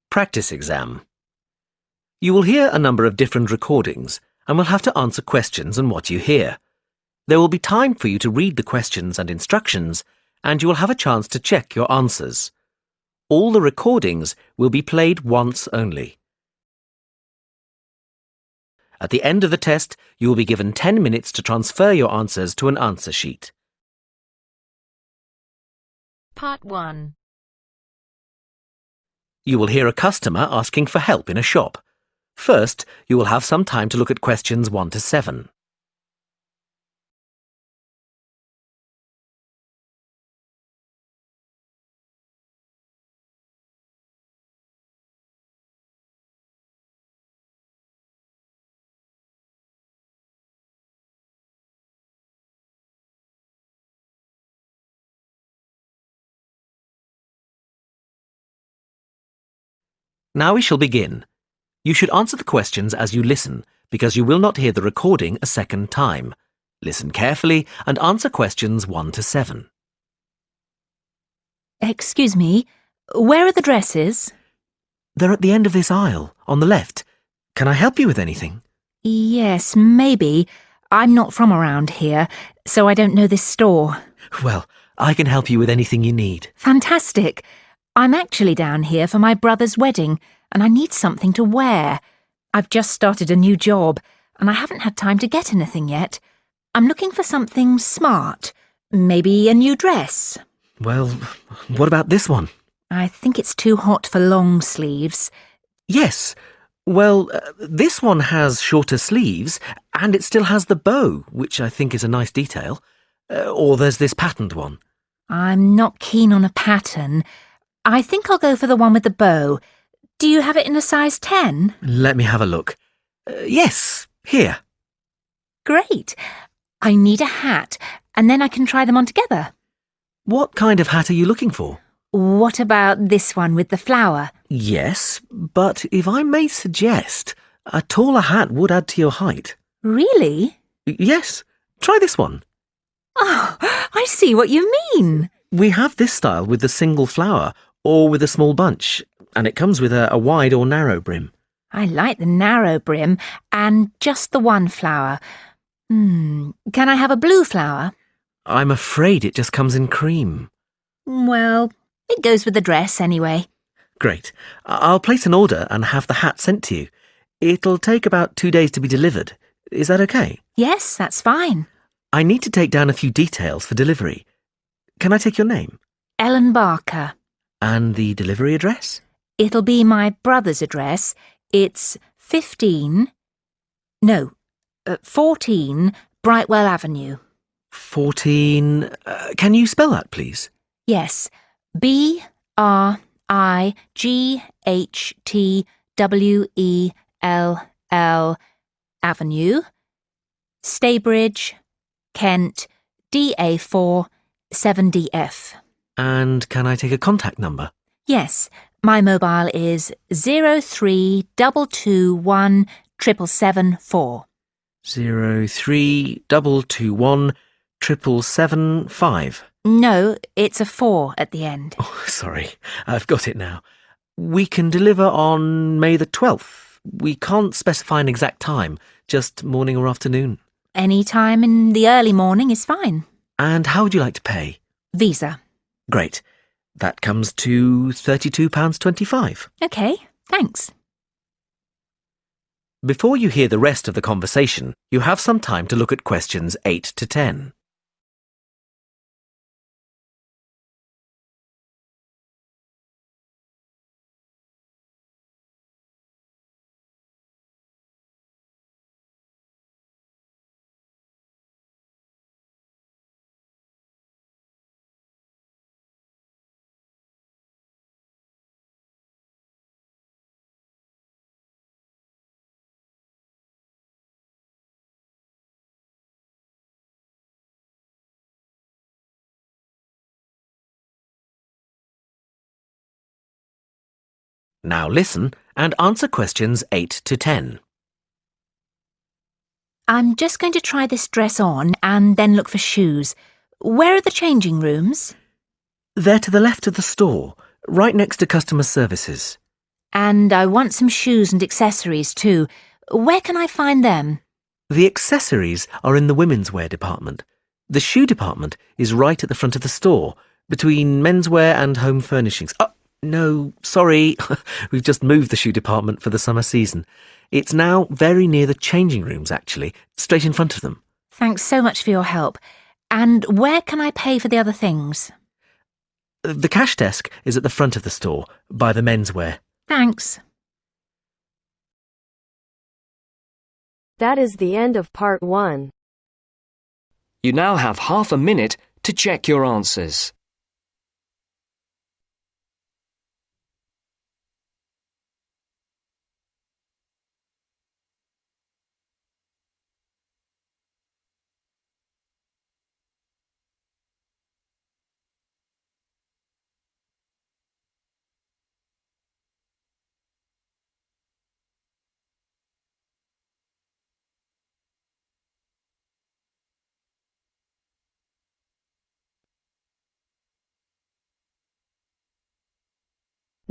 Practice exam. You will hear a number of different recordings and will have to answer questions on what you hear. There will be time for you to read the questions and instructions, and you will have a chance to check your answers. All the recordings will be played once only. At the end of the test, you will be given 10 minutes to transfer your answers to an answer sheet. Part 1. You will hear a customer asking for help in a shop. First, you will have some time to look at questions 1 to 7. Now we shall begin. You should answer the questions as you listen, because you will not hear the recording a second time. Listen carefully and answer questions 1 to 7. Excuse me, where are the dresses? They're at the end of this aisle, on the left. Can I help you with anything? Yes, maybe. I'm not from around here, so I don't know this store. Well, I can help you with anything you need. Fantastic. I'm actually down here for my brother's wedding, and I need something to wear. I've just started a new job, and I haven't had time to get anything yet. I'm looking for something smart. Maybe a new dress. Well, what about this one? I think it's too hot for long sleeves. Yes. Well, this one has shorter sleeves, and it still has the bow, which I think is a nice detail. Or there's this patterned one. I'm not keen on a pattern. I think I'll go for the one with the bow. Do you have it in a size 10? Let me have a look. Yes, here. Great. I need a hat, and then I can try them on together. What kind of hat are you looking for? What about this one with the flower? Yes, but if I may suggest, a taller hat would add to your height. Really? Yes, try this one. Oh, I see what you mean. We have this style with the single flower or with a small bunch, and it comes with a wide or narrow brim. I like the narrow brim and just the one flower. Can I have a blue flower? I'm afraid it just comes in cream. Well, it goes with the dress anyway. Great. I'll place an order and have the hat sent to you. It'll take about 2 days to be delivered. Is that okay? Yes, that's fine. I need to take down a few details for delivery. Can I take your name? Ellen Barker. And the delivery address? It'll be my brother's address. It's 14 Brightwell Avenue. 14... can you spell that, please? Yes, BRIGHTWELL Avenue, Staybridge, Kent, DA4 7DF. And can I take a contact number? Yes, my mobile is 03221 7774. 03221 775. No, it's a 4 at the end. Oh, sorry, I've got it now. We can deliver on May the 12th. We can't specify an exact time, just morning or afternoon. Any time in the early morning is fine. And how would you like to pay? Visa. Great. That comes to £32.25. OK, thanks. Before you hear the rest of the conversation, you have some time to look at questions 8 to 10. Now listen and answer questions 8 to 10. I'm just going to try this dress on and then look for shoes. Where are the changing rooms? They're to the left of the store, right next to customer services. And I want some shoes and accessories too. Where can I find them? The accessories are in the women's wear department. The shoe department is right at the front of the store, between menswear and home furnishings. Oh, no, sorry. We've just moved the shoe department for the summer season. It's now very near the changing rooms, actually, straight in front of them. Thanks so much for your help. And where can I pay for the other things? The cash desk is at the front of the store, by the menswear. Thanks. That is the end of part 1. You now have half a minute to check your answers.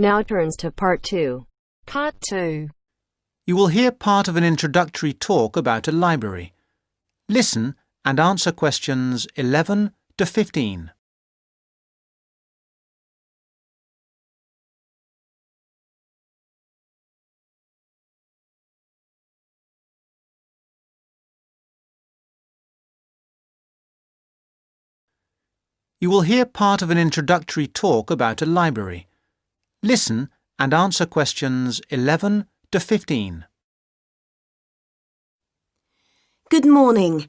Now turns to part 2. Part 2. You will hear part of an introductory talk about a library. Listen and answer questions 11 to 15. You will hear part of an introductory talk about a library. Listen and answer questions 11 to 15. Good morning.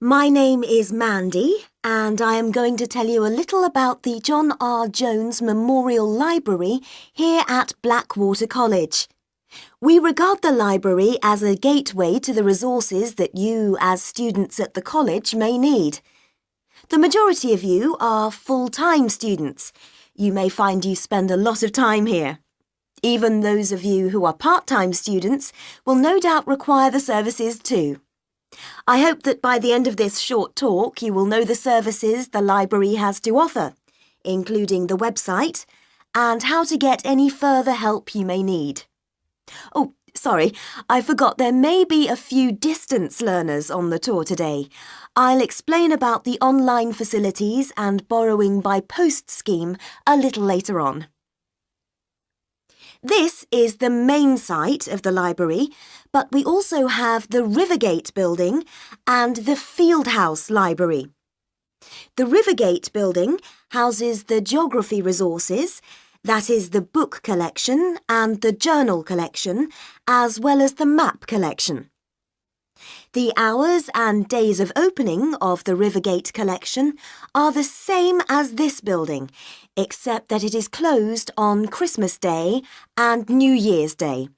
My name is Mandy, and I am going to tell you a little about the John R. Jones Memorial Library here at Blackwater College. We regard the library as a gateway to the resources that you, as students at the college, may need. The majority of you are full-time students. You may find you spend a lot of time here. Even those of you who are part-time students will no doubt require the services too. I hope that by the end of this short talk you will know the services the library has to offer, including the website and how to get any further help you may need. Oh, sorry, I forgot there may be a few distance learners on the tour today. I'll explain about the online facilities and borrowing by post scheme a little later on. This is the main site of the library, but we also have the Rivergate building and the Fieldhouse Library. The Rivergate building houses the geography resources, that is the book collection and the journal collection, as well as the map collection. The hours and days of opening of the Rivergate collection are the same as this building, except that it is closed on Christmas Day and New Year's Day.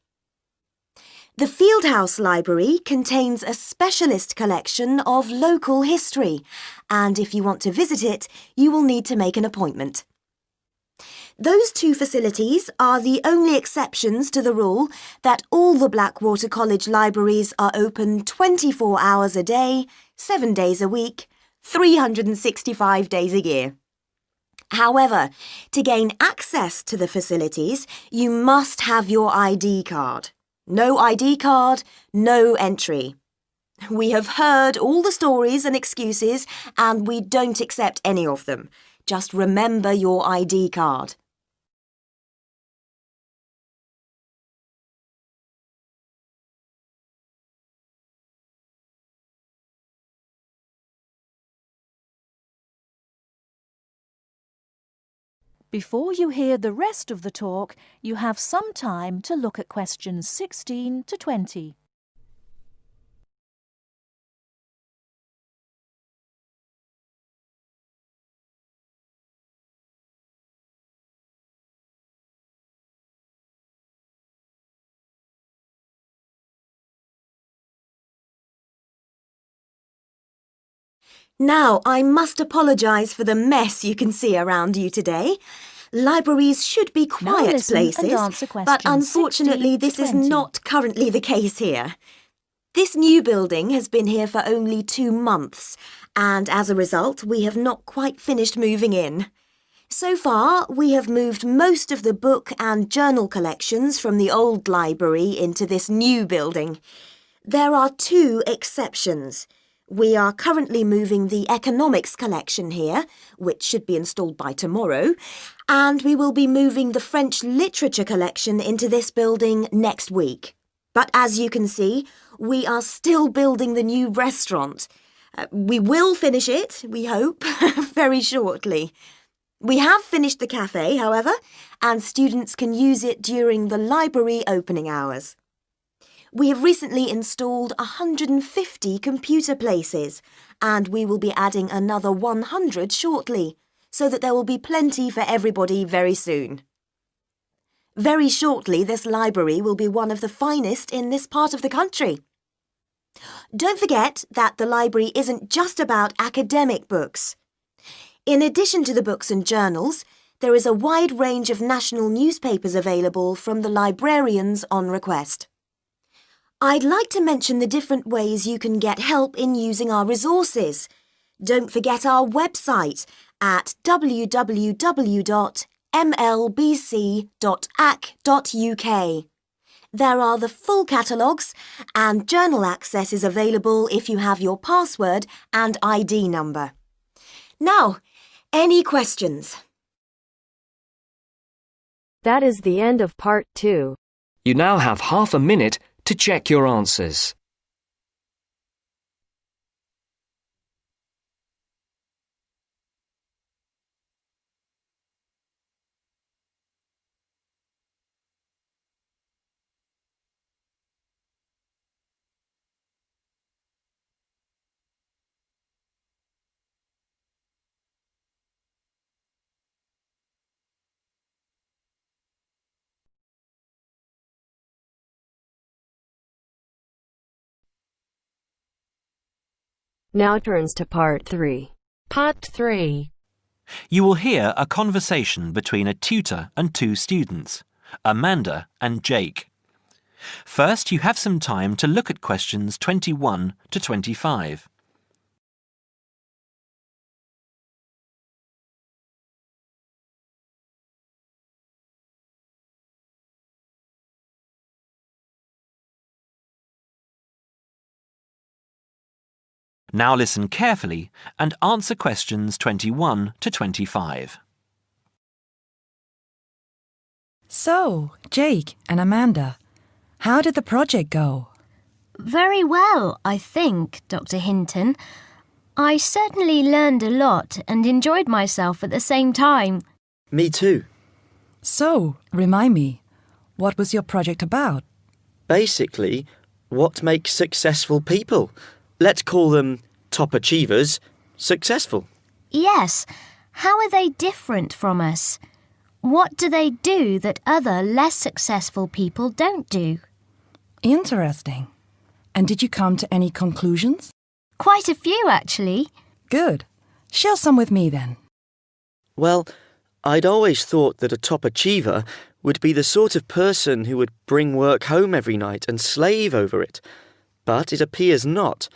The Fieldhouse Library contains a specialist collection of local history, and if you want to visit it, you will need to make an appointment. Those two facilities are the only exceptions to the rule that all the Blackwater College libraries are open 24 hours a day, 7 days a week, 365 days a year. However, to gain access to the facilities, you must have your ID card. No ID card, no entry. We have heard all the stories and excuses, and we don't accept any of them. Just remember your ID card. Before you hear the rest of the talk, you have some time to look at questions 16 to 20. Now, I must apologise for the mess you can see around you today. Libraries should be quiet places, but unfortunately this is not currently the case here. This new building has been here for only 2 months, and as a result we have not quite finished moving in. So far, we have moved most of the book and journal collections from the old library into this new building. There are two exceptions. We are currently moving the economics collection here, which should be installed by tomorrow, and we will be moving the French literature collection into this building next week. But as you can see, we are still building the new restaurant. We will finish it, we hope, very shortly. We have finished the cafe, however, and students can use it during the library opening hours. We have recently installed 150 computer places, and we will be adding another 100 shortly, so that there will be plenty for everybody very soon. Very shortly, this library will be one of the finest in this part of the country. Don't forget that the library isn't just about academic books. In addition to the books and journals, there is a wide range of national newspapers available from the librarians on request. I'd like to mention the different ways you can get help in using our resources. Don't forget our website at www.mlbc.ac.uk. There are the full catalogues, and journal access is available if you have your password and ID number. Now, any questions? That is the end of part 2. You now have half a minute to check your answers. Now turns to part 3. Part 3. You will hear a conversation between a tutor and two students, Amanda and Jake. First, you have some time to look at questions 21 to 25. Now listen carefully and answer questions 21 to 25. So, Jake and Amanda, how did the project go? Very well, I think, Dr. Hinton. I certainly learned a lot and enjoyed myself at the same time. Me too. So, remind me, what was your project about? Basically, what makes successful people? Let's call them top achievers successful. Yes. How are they different from us? What do they do that other less successful people don't do? Interesting. And did you come to any conclusions? Quite a few, actually. Good. Share some with me then. Well, I'd always thought that a top achiever would be the sort of person who would bring work home every night and slave over it. But it appears not.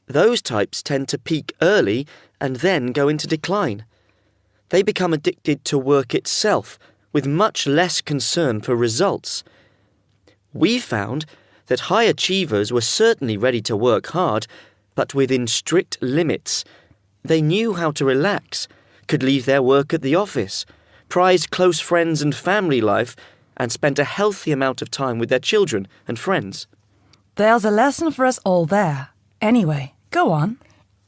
Those types tend to peak early and then go into decline. They become addicted to work itself, with much less concern for results. We found that high achievers were certainly ready to work hard, but within strict limits. They knew how to relax, could leave their work at the office, prized close friends and family life, and spent a healthy amount of time with their children and friends. There's a lesson for us all there. Anyway, go on.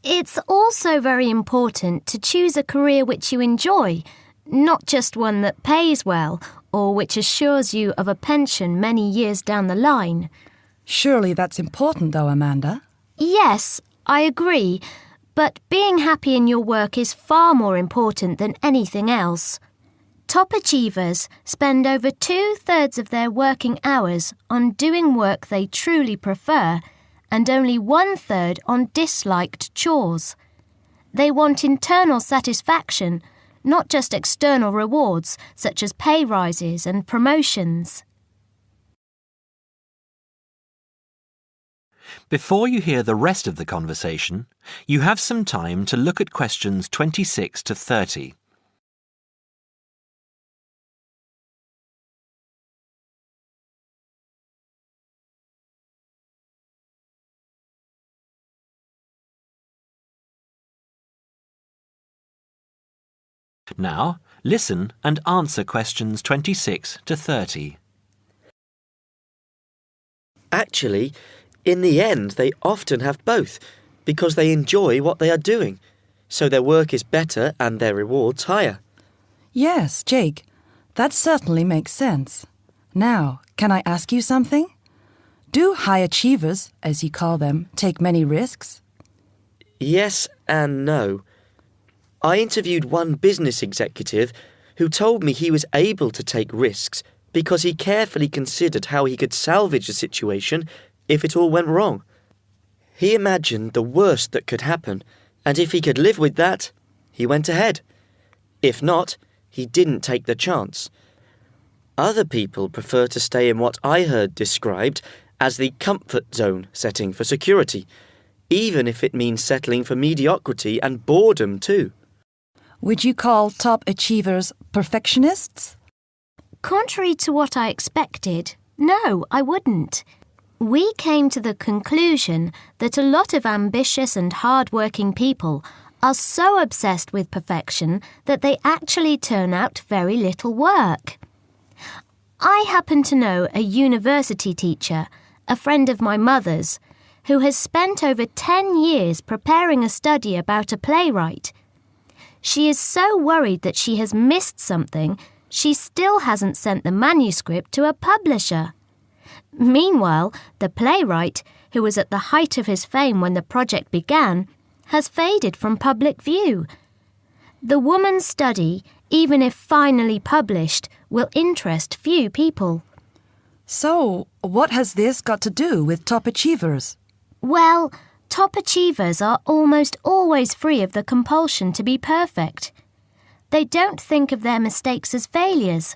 It's also very important to choose a career which you enjoy, not just one that pays well or which assures you of a pension many years down the line. Surely that's important though, Amanda. Yes, I agree, but being happy in your work is far more important than anything else. Top achievers spend over 2/3 of their working hours on doing work they truly prefer and only 1/3 on disliked chores. They want internal satisfaction, not just external rewards such as pay rises and promotions. Before you hear the rest of the conversation, you have some time to look at questions 26 to 30. Now, listen and answer questions 26 to 30. Actually, in the end, they often have both, because they enjoy what they are doing, so their work is better and their rewards higher. Yes, Jake, that certainly makes sense. Now, can I ask you something? Do high achievers, as you call them, take many risks? Yes and no. I interviewed one business executive who told me he was able to take risks because he carefully considered how he could salvage the situation if it all went wrong. He imagined the worst that could happen, and if he could live with that, he went ahead. If not, he didn't take the chance. Other people prefer to stay in what I heard described as the comfort zone setting for security, even if it means settling for mediocrity and boredom too. Would you call top achievers perfectionists? Contrary to what I expected, no, I wouldn't. We came to the conclusion that a lot of ambitious and hard-working people are so obsessed with perfection that they actually turn out very little work. I happen to know a university teacher, a friend of my mother's, who has spent over 10 years preparing a study about a playwright. She is so worried that she has missed something, she still hasn't sent the manuscript to a publisher. Meanwhile, the playwright, who was at the height of his fame when the project began, has faded from public view. The woman's study, even if finally published, will interest few people. So, what has this got to do with top achievers? Well, top achievers are almost always free of the compulsion to be perfect. They don't think of their mistakes as failures.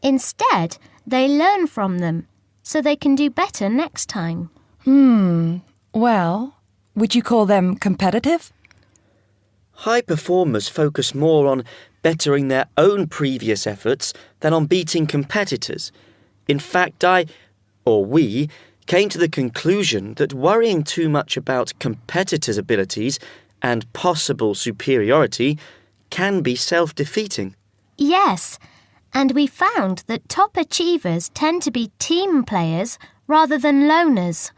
Instead, they learn from them, so they can do better next time. Well, would you call them competitive? High performers focus more on bettering their own previous efforts than on beating competitors. In fact, we, came to the conclusion that worrying too much about competitors' abilities and possible superiority can be self-defeating. Yes, and we found that top achievers tend to be team players rather than loners.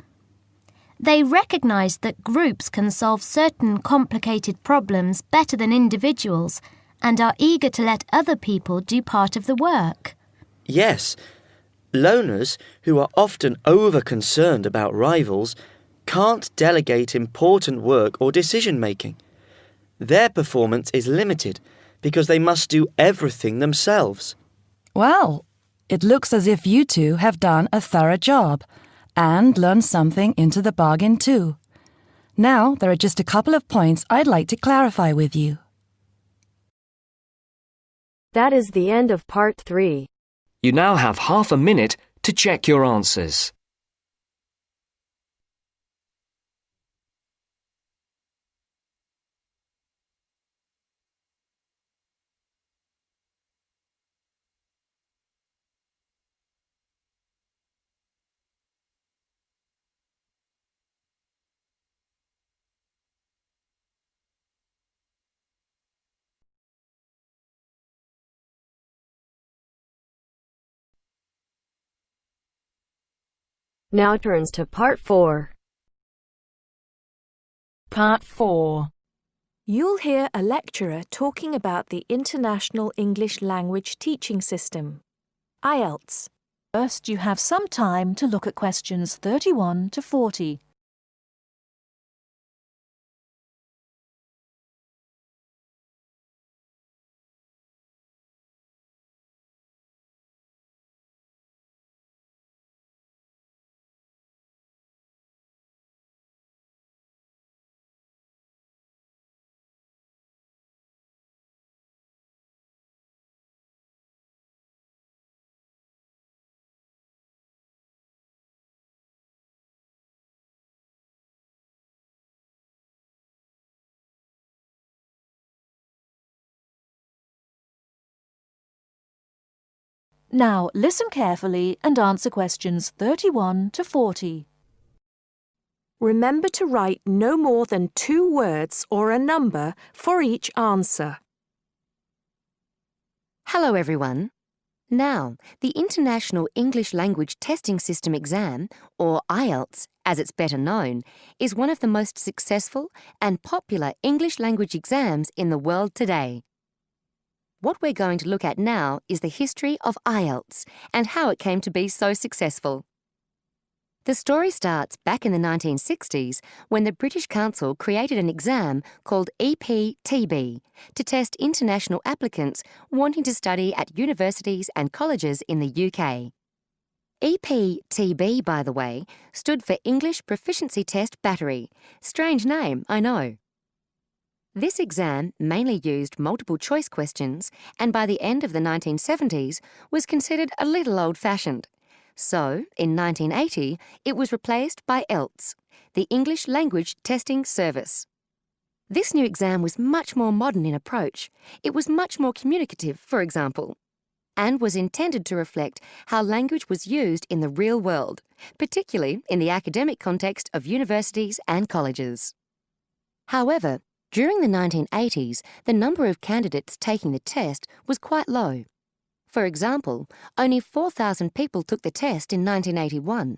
They recognise that groups can solve certain complicated problems better than individuals and are eager to let other people do part of the work. Yes, loners, who are often over-concerned about rivals, can't delegate important work or decision-making. Their performance is limited because they must do everything themselves. Well, it looks as if you two have done a thorough job and learned something into the bargain too. Now, there are just a couple of points I'd like to clarify with you. That is the end of part 3. You now have half a minute to check your answers. Now turns to part 4. Part 4. You'll hear a lecturer talking about the International English Language Teaching System, Ielts. First, you have some time to look at questions 31 to 40. Now, listen carefully and answer questions 31 to 40. Remember to write no more than 2 words or a number for each answer. Hello everyone. Now, the International English Language Testing System exam, or Ielts as it's better known, is one of the most successful and popular English language exams in the world today. What we're going to look at now is the history of Ielts and how it came to be so successful. The story starts back in the 1960s when the British Council created an exam called EPTB to test international applicants wanting to study at universities and colleges in the UK. EPTB, by the way, stood for English Proficiency Test Battery. Strange name, I know. This exam mainly used multiple choice questions and by the end of the 1970s was considered a little old-fashioned. So, in 1980, it was replaced by Ielts, the English Language Testing Service. This new exam was much more modern in approach. It was much more communicative, for example, and was intended to reflect how language was used in the real world, particularly in the academic context of universities and colleges. However, during the 1980s, the number of candidates taking the test was quite low. For example, only 4,000 people took the test in 1981.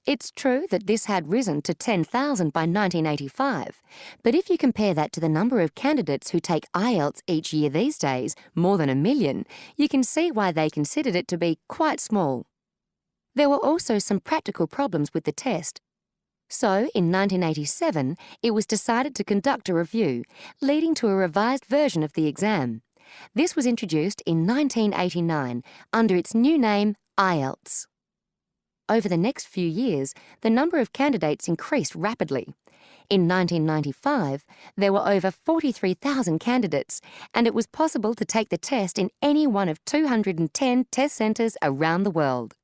It's true that this had risen to 10,000 by 1985, but if you compare that to the number of candidates who take Ielts each year these days, more than 1 million, you can see why they considered it to be quite small. There were also some practical problems with the test. So, in 1987, it was decided to conduct a review, leading to a revised version of the exam. This was introduced in 1989 under its new name, Ielts. Over the next few years, the number of candidates increased rapidly. In 1995, there were over 43,000 candidates, and it was possible to take the test in any one of 210 test centres around the world.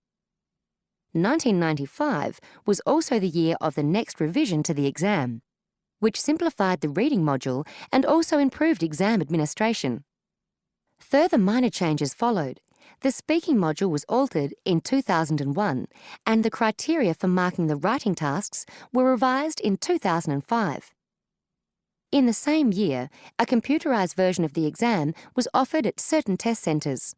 1995 was also the year of the next revision to the exam, which simplified the reading module and also improved exam administration. Further minor changes followed. The speaking module was altered in 2001, and the criteria for marking the writing tasks were revised in 2005. In the same year, a computerised version of the exam was offered at certain test centres.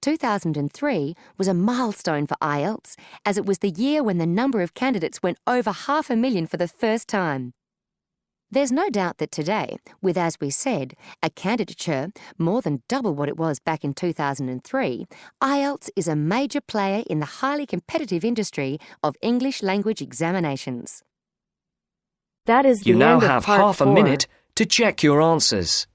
2003 was a milestone for Ielts, as it was the year when the number of candidates went over 500,000 for the first time. There's no doubt that today, with, as we said, a candidature more than double what it was back in 2003, Ielts is a major player in the highly competitive industry of English language examinations. That is You the now end of have part half a 4. minute to check your answers.